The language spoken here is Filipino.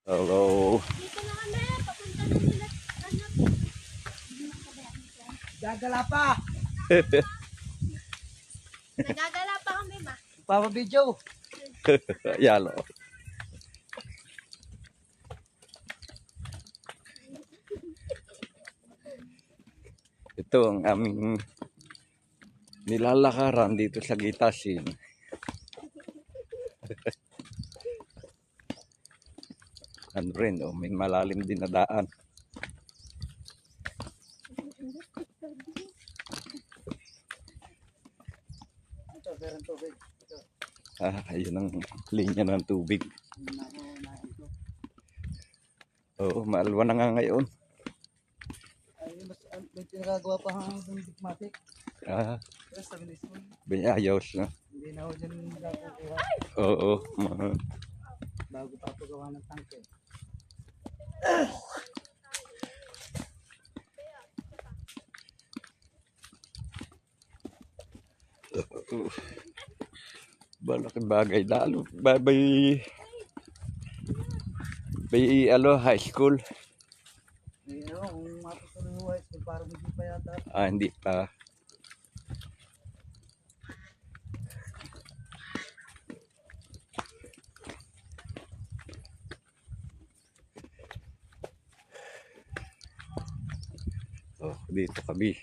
Hello. Dito na kami, papunta na sila. Ano? Gagala pa. Nagagala pa kami ba? Papa-video. Yalo. Ito ang aming nilalakaran dito sa Gitasin. Ano rin, oh, may malalim din na daan. Ito, pero tubig. Ito. Ayun ang linya ng tubig. Oo, maalwa na nga ngayon. Ay, may pinagagawa pa hanggang dipmatic. Pero sa bilis mo, Ayos na. hindi na ako dyan nagkakukuha. Oo. Bago pa pagawa ng tangke. Malaking bagay. Lalo, high school. Eh, ano, kung matutuloy yung high school, parang hindi pa yata. Hindi pa. Oh, dito kami.